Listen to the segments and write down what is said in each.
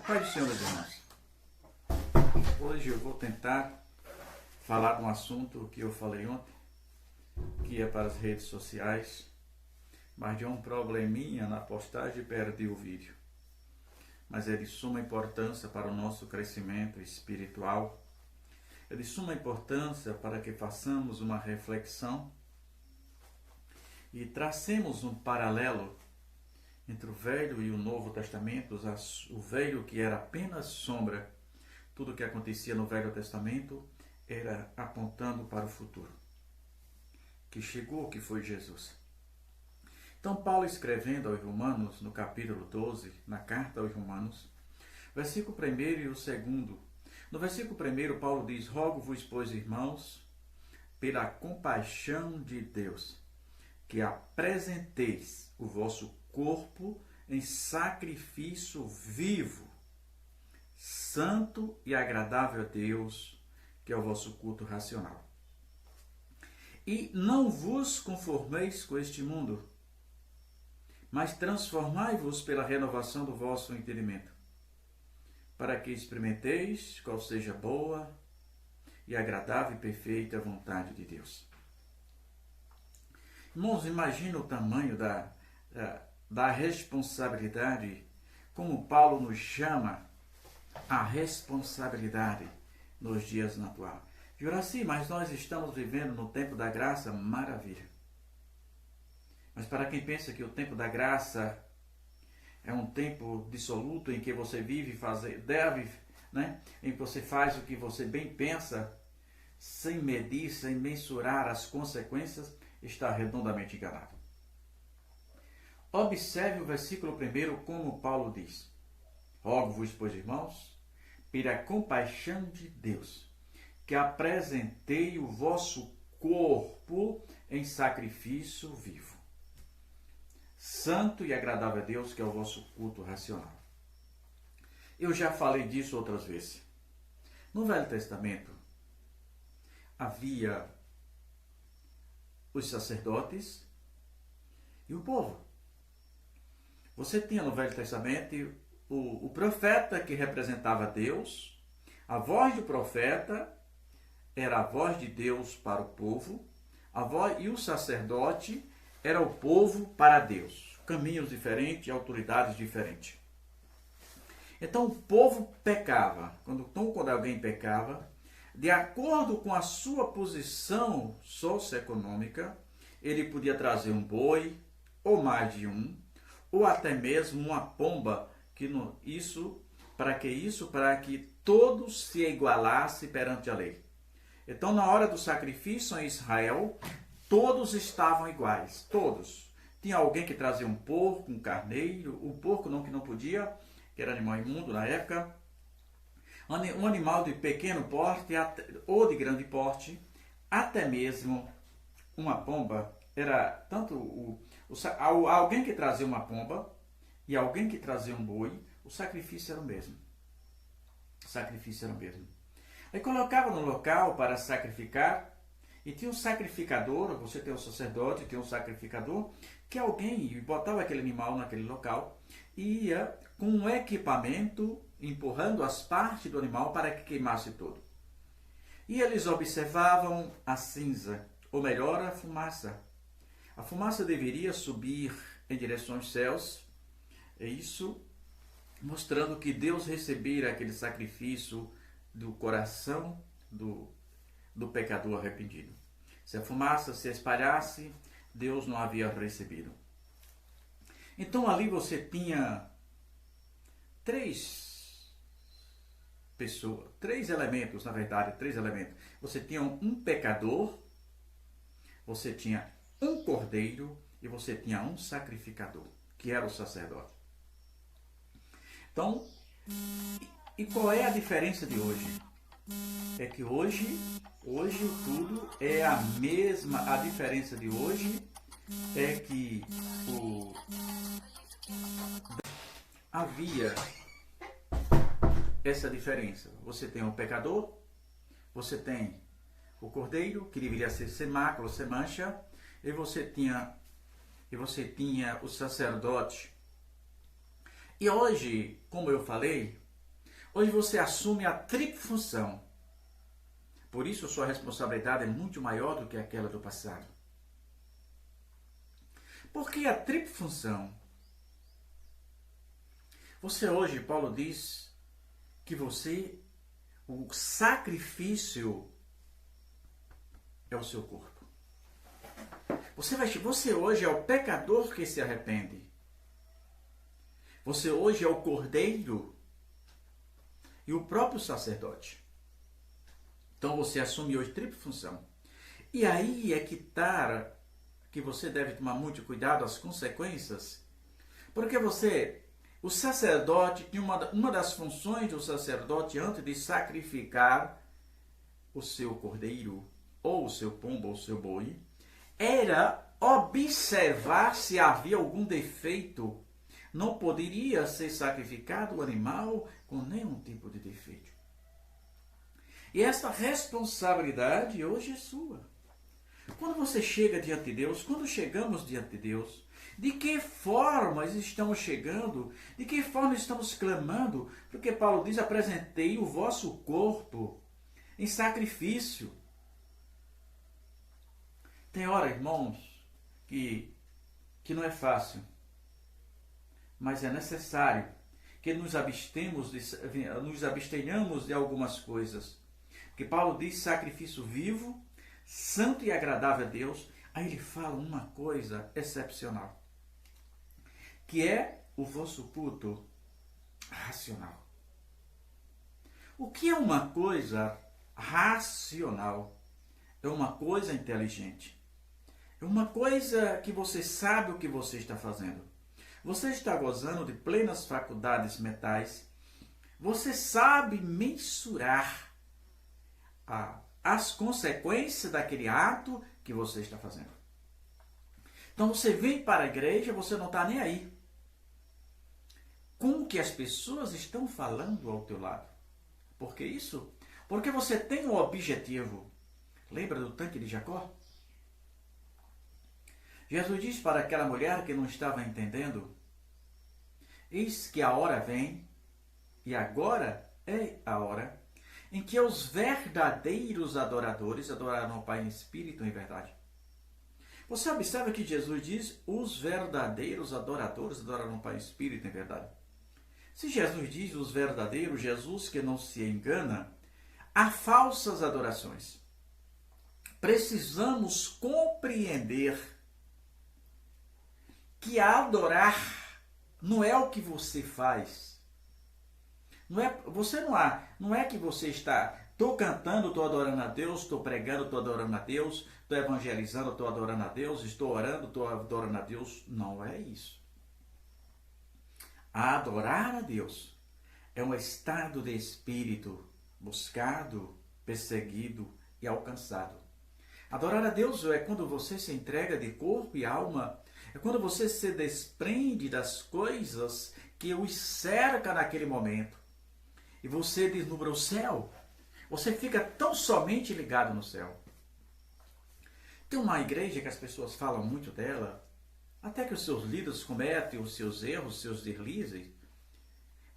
Pai do Senhor, meus irmãos, hoje eu vou tentar falar de um assunto que eu falei ontem, que é para as redes sociais, mas de um probleminha na postagem e perdi o vídeo. Mas é de suma importância para o nosso crescimento espiritual, é de suma importância para que façamos uma reflexão e tracemos um paralelo entre o Velho e o Novo Testamento. O Velho, que era apenas sombra, tudo o que acontecia no Velho Testamento era apontando para o futuro, que chegou, que foi Jesus. Então Paulo, escrevendo aos Romanos, no capítulo 12, na carta aos Romanos, versículo 1 e o 2, no versículo 1 Paulo diz: rogo-vos, pois, irmãos, pela compaixão de Deus, que apresenteis o vosso corpo em sacrifício vivo, santo e agradável a Deus, que é o vosso culto racional. E não vos conformeis com este mundo, mas transformai-vos pela renovação do vosso entendimento, para que experimenteis qual seja boa e agradável e perfeita vontade de Deus. Irmãos, imagina o tamanho da responsabilidade, como Paulo nos chama a responsabilidade nos dias atuais. Juraci, mas nós estamos vivendo no tempo da graça, maravilha. Mas para quem pensa que o tempo da graça é um tempo dissoluto em que você vive, em que você faz o que você bem pensa, sem medir, sem mensurar as consequências, está redondamente enganado. Observe o versículo 1, como Paulo diz: rogo-vos, pois, irmãos, pela compaixão de Deus, que apresentei o vosso corpo em sacrifício vivo, santo e agradável a Deus, que é o vosso culto racional. Eu já falei disso outras vezes. No Velho Testamento havia os sacerdotes e o povo. Você tinha no Velho Testamento o profeta, que representava Deus. A voz do profeta era a voz de Deus para o povo. E o sacerdote era o povo para Deus. Caminhos diferentes, autoridades diferentes. Então o povo pecava. Quando alguém pecava, de acordo com a sua posição socioeconômica, ele podia trazer um boi, ou mais de um, ou até mesmo uma pomba, para que todos se igualassem perante a lei. Então, na hora do sacrifício em Israel, todos estavam iguais, todos. Tinha alguém que trazia um porco, um carneiro, o porco que não podia, que era animal imundo na época, um animal de pequeno porte ou de grande porte, até mesmo uma pomba. Era tanto alguém que trazia uma pomba e alguém que trazia um boi, o sacrifício era o mesmo. Aí colocava no local para sacrificar, e tinha um sacrificador. Você tem um sacerdote, tem um sacrificador, que alguém botava aquele animal naquele local e ia com um equipamento empurrando as partes do animal para que queimasse todo. E eles observavam a cinza, ou melhor, a fumaça. A fumaça deveria subir em direção aos céus, isso mostrando que Deus recebera aquele sacrifício do coração do pecador arrependido. Se a fumaça se espalhasse, Deus não havia recebido. Então ali você tinha três elementos. Você tinha um pecador, você tinha um cordeiro e você tinha um sacrificador, que era o sacerdote. Então, e qual é a diferença de hoje? É que hoje tudo é a mesma. A diferença de hoje é que havia essa diferença. Você tem o pecador, você tem o cordeiro, que deveria ser sem mácula, sem mancha, e você tinha o sacerdote. E hoje, como eu falei, Hoje você assume a tripla função. Por isso, a sua responsabilidade é muito maior do que aquela do passado. Por que a tripla função? Você hoje, Paulo diz que o sacrifício é o seu corpo. Você hoje é o pecador que se arrepende. Você hoje é o cordeiro e o próprio sacerdote. Então você assume hoje tripla função. E aí é que está que você deve tomar muito cuidado as consequências, porque o sacerdote, uma das funções do sacerdote antes de sacrificar o seu cordeiro, ou o seu pombo, ou o seu boi, era observar se havia algum defeito. Não poderia ser sacrificado o animal com nenhum tipo de defeito. E essa responsabilidade hoje é sua. Quando você chega diante de Deus, quando chegamos diante de Deus, de que forma estamos chegando? De que forma estamos clamando? Porque Paulo diz, apresentei o vosso corpo em sacrifício. Tem hora, irmãos, que não é fácil, mas é necessário que nos abstenhamos de algumas coisas. Porque Paulo diz sacrifício vivo, santo e agradável a Deus. Aí ele fala uma coisa excepcional, que é o vosso culto racional. O que é uma coisa racional? É uma coisa inteligente. É uma coisa que você sabe o que você está fazendo. Você está gozando de plenas faculdades mentais. Você sabe mensurar as consequências daquele ato que você está fazendo. Então você vem para a igreja, você não está nem aí com o que as pessoas estão falando ao teu lado. Por que isso? Porque você tem um objetivo. Lembra do tanque de Jacó? Jesus diz para aquela mulher que não estava entendendo: eis que a hora vem, e agora é a hora, em que os verdadeiros adoradores adorarão o Pai em espírito e em verdade. Você observa que Jesus diz: os verdadeiros adoradores adorarão o Pai em espírito e em verdade. Se Jesus diz os verdadeiros, Jesus que não se engana, há falsas adorações. Precisamos compreender que adorar não é o que você faz. Não é que você está, estou cantando, estou adorando a Deus, estou pregando, estou adorando a Deus, estou evangelizando, estou adorando a Deus, estou orando, estou adorando a Deus. Não é isso. Adorar a Deus é um estado de espírito buscado, perseguido e alcançado. Adorar a Deus é quando você se entrega de corpo e alma, é quando você se desprende das coisas que os cercam naquele momento. E você deslumbra o céu. Você fica tão somente ligado no céu. Tem uma igreja que as pessoas falam muito dela, até que os seus líderes cometem os seus erros, os seus deslizes.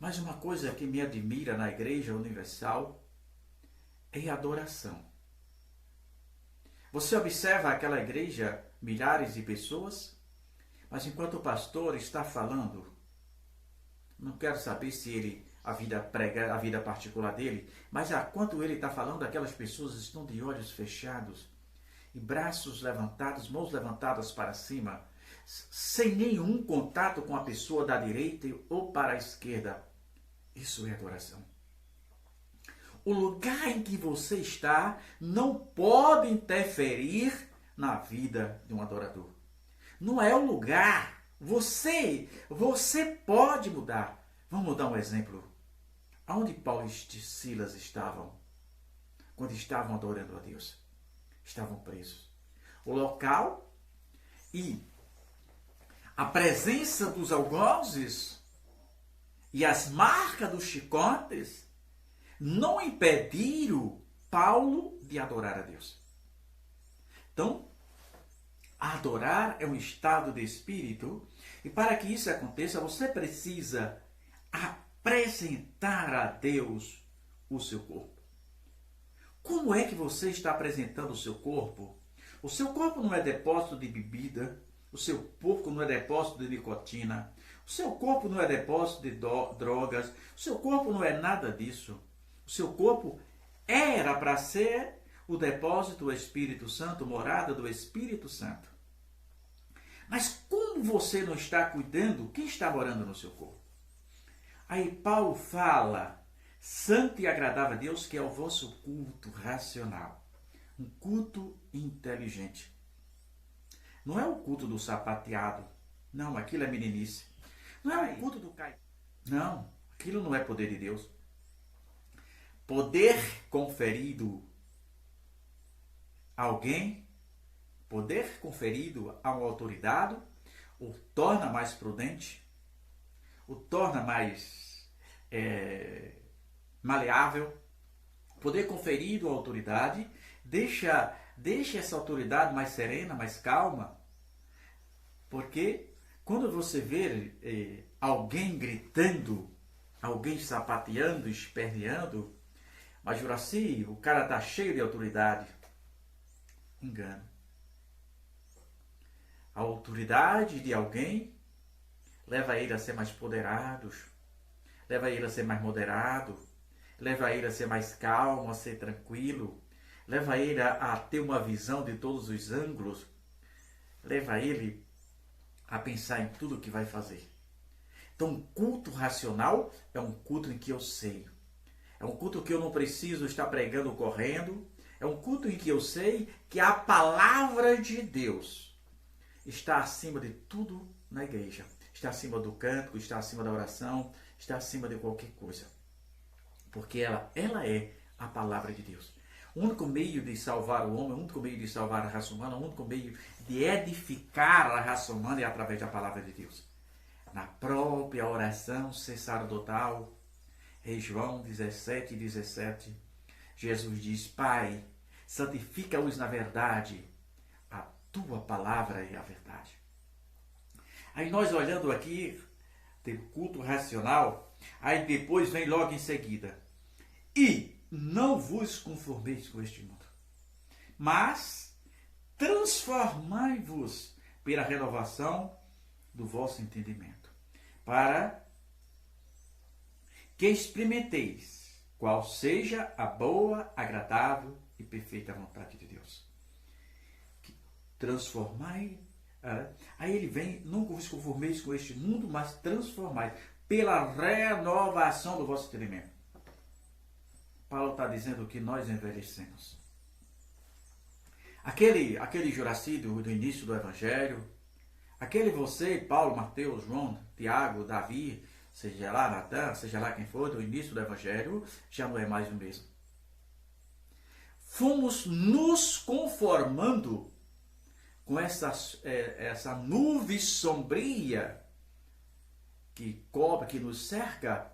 Mas uma coisa que me admira na Igreja Universal é a adoração. Você observa aquela igreja, milhares de pessoas, mas enquanto o pastor está falando, não quero saber se a vida particular dele, mas enquanto ele está falando, aquelas pessoas estão de olhos fechados e braços levantados, mãos levantadas para cima, sem nenhum contato com a pessoa da direita ou para a esquerda. Isso é adoração. O lugar em que você está não pode interferir na vida de um adorador. Não é o lugar. Você pode mudar. Vamos dar um exemplo. Aonde Paulo e Silas estavam quando estavam adorando a Deus? Estavam presos. O local e a presença dos algozes e as marcas dos chicotes não impediram Paulo de adorar a Deus. Então, adorar é um estado de espírito, e para que isso aconteça, você precisa apresentar a Deus o seu corpo. Como é que você está apresentando o seu corpo? O seu corpo não é depósito de bebida, o seu corpo não é depósito de nicotina, o seu corpo não é depósito de drogas, o seu corpo não é nada disso. O seu corpo era para ser o depósito do Espírito Santo, morada do Espírito Santo. Mas como você não está cuidando, quem está morando no seu corpo? Aí Paulo fala, santo e agradável a Deus, que é o vosso culto racional. Um culto inteligente. Não é o culto do sapateado. Não, aquilo é meninice. Não é o culto do caipira. Não, aquilo não é poder de Deus. Poder conferido a alguém, poder conferido a uma autoridade, o torna mais prudente, o torna mais maleável. Poder conferido à autoridade deixa essa autoridade mais serena, mais calma. Porque quando você vê alguém gritando, alguém sapateando, esperneando, mas Juraci, o cara está cheio de autoridade. Engano. A autoridade de alguém leva ele a ser mais poderado, leva ele a ser mais moderado, leva ele a ser mais calmo, a ser tranquilo, leva ele a ter uma visão de todos os ângulos, leva ele a pensar em tudo que vai fazer. Então, um culto racional é um culto em que eu sei. É um culto que eu não preciso estar pregando correndo. É um culto em que eu sei que a palavra de Deus está acima de tudo na igreja. Está acima do cântico, está acima da oração, está acima de qualquer coisa. Porque ela é a palavra de Deus. O único meio de salvar o homem, o único meio de salvar a raça humana, o único meio de edificar a raça humana é através da palavra de Deus. Na própria oração sacerdotal, em João 17:17, Jesus diz, Pai, santifica-os na verdade, a tua palavra é a verdade. Aí nós olhando aqui, tem culto racional, aí depois vem logo em seguida, e não vos conformeis com este mundo, mas transformai-vos pela renovação do vosso entendimento, para que experimenteis qual seja a boa, agradável e perfeita vontade de Deus. Transformai. Aí ele vem, não vos conformeis com este mundo, mas transformai pela renovação do vosso entendimento. Paulo está dizendo que nós envelhecemos. Aquele Juraci do início do Evangelho, aquele você, Paulo, Mateus, João, Tiago, Davi, seja lá Natan, seja lá quem for, do início do Evangelho, já não é mais o mesmo. Fomos nos conformando com essa nuvem sombria que cobre, que nos cerca,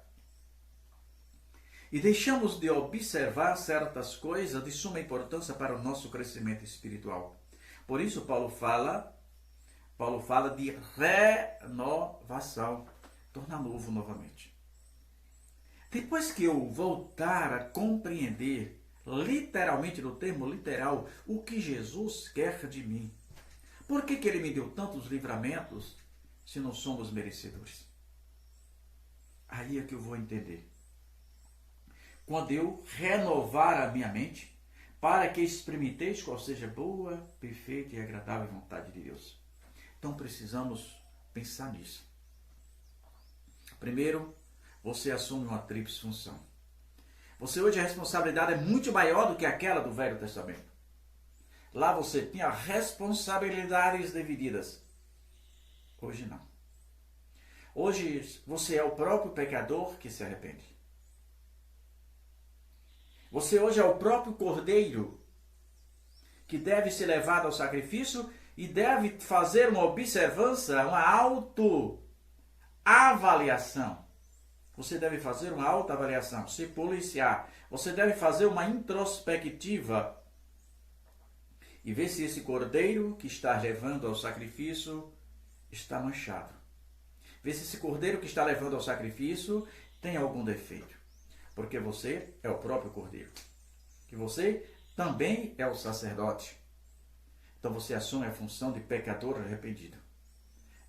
e deixamos de observar certas coisas de suma importância para o nosso crescimento espiritual. Por isso Paulo fala de renovação, tornar novo novamente. Depois que eu voltar a compreender, literalmente no termo literal, o que Jesus quer de mim, por que ele me deu tantos livramentos se não somos merecedores? Aí é que eu vou entender. Quando eu renovar a minha mente, para que experimenteis qual seja boa, perfeita e agradável vontade de Deus. Então precisamos pensar nisso. Primeiro, você assume uma tríplice função. Você hoje a responsabilidade é muito maior do que aquela do Velho Testamento. Lá você tinha responsabilidades divididas. Hoje não. Hoje você é o próprio pecador que se arrepende. Você hoje é o próprio cordeiro que deve ser levado ao sacrifício e deve fazer uma observância, uma autoavaliação. Você deve fazer uma autoavaliação, se policiar. Você deve fazer uma introspectiva e ver se esse cordeiro que está levando ao sacrifício está manchado. Vê se esse cordeiro que está levando ao sacrifício tem algum defeito. Porque você é o próprio cordeiro. Que você também é o sacerdote. Então você assume a função de pecador arrependido,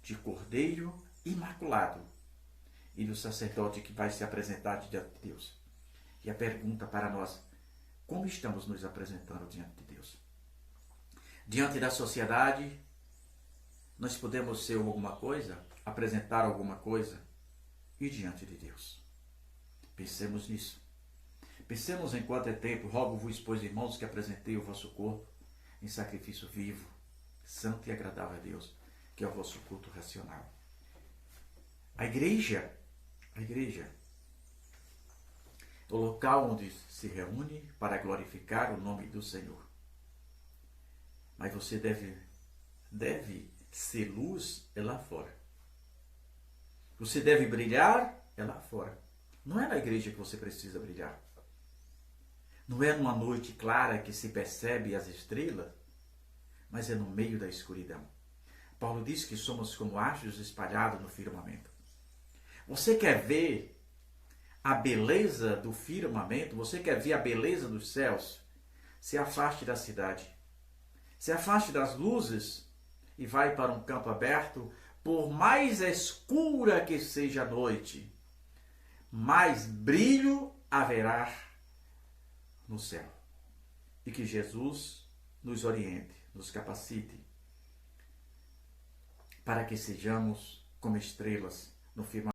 de cordeiro imaculado e do sacerdote que vai se apresentar diante de Deus. E a pergunta para nós: como estamos nos apresentando diante de Deus? Diante da sociedade, nós podemos ser alguma coisa, apresentar alguma coisa, e diante de Deus. Pensemos nisso. Pensemos enquanto é tempo. Rogo-vos, pois, irmãos, que apresentei o vosso corpo em sacrifício vivo, santo e agradável a Deus, que é o vosso culto racional. A igreja, o local onde se reúne para glorificar o nome do Senhor. Mas você deve ser luz é lá fora. Você deve brilhar é lá fora. Não é na igreja que você precisa brilhar. Não é numa noite clara que se percebe as estrelas, mas é no meio da escuridão. Paulo diz que somos como astros espalhados no firmamento. Você quer ver a beleza do firmamento? Você quer ver a beleza dos céus? Se afaste da cidade. Se afaste das luzes e vai para um campo aberto. Por mais escura que seja a noite, mais brilho haverá no céu. E que Jesus nos oriente, nos capacite, para que sejamos como estrelas no firmamento.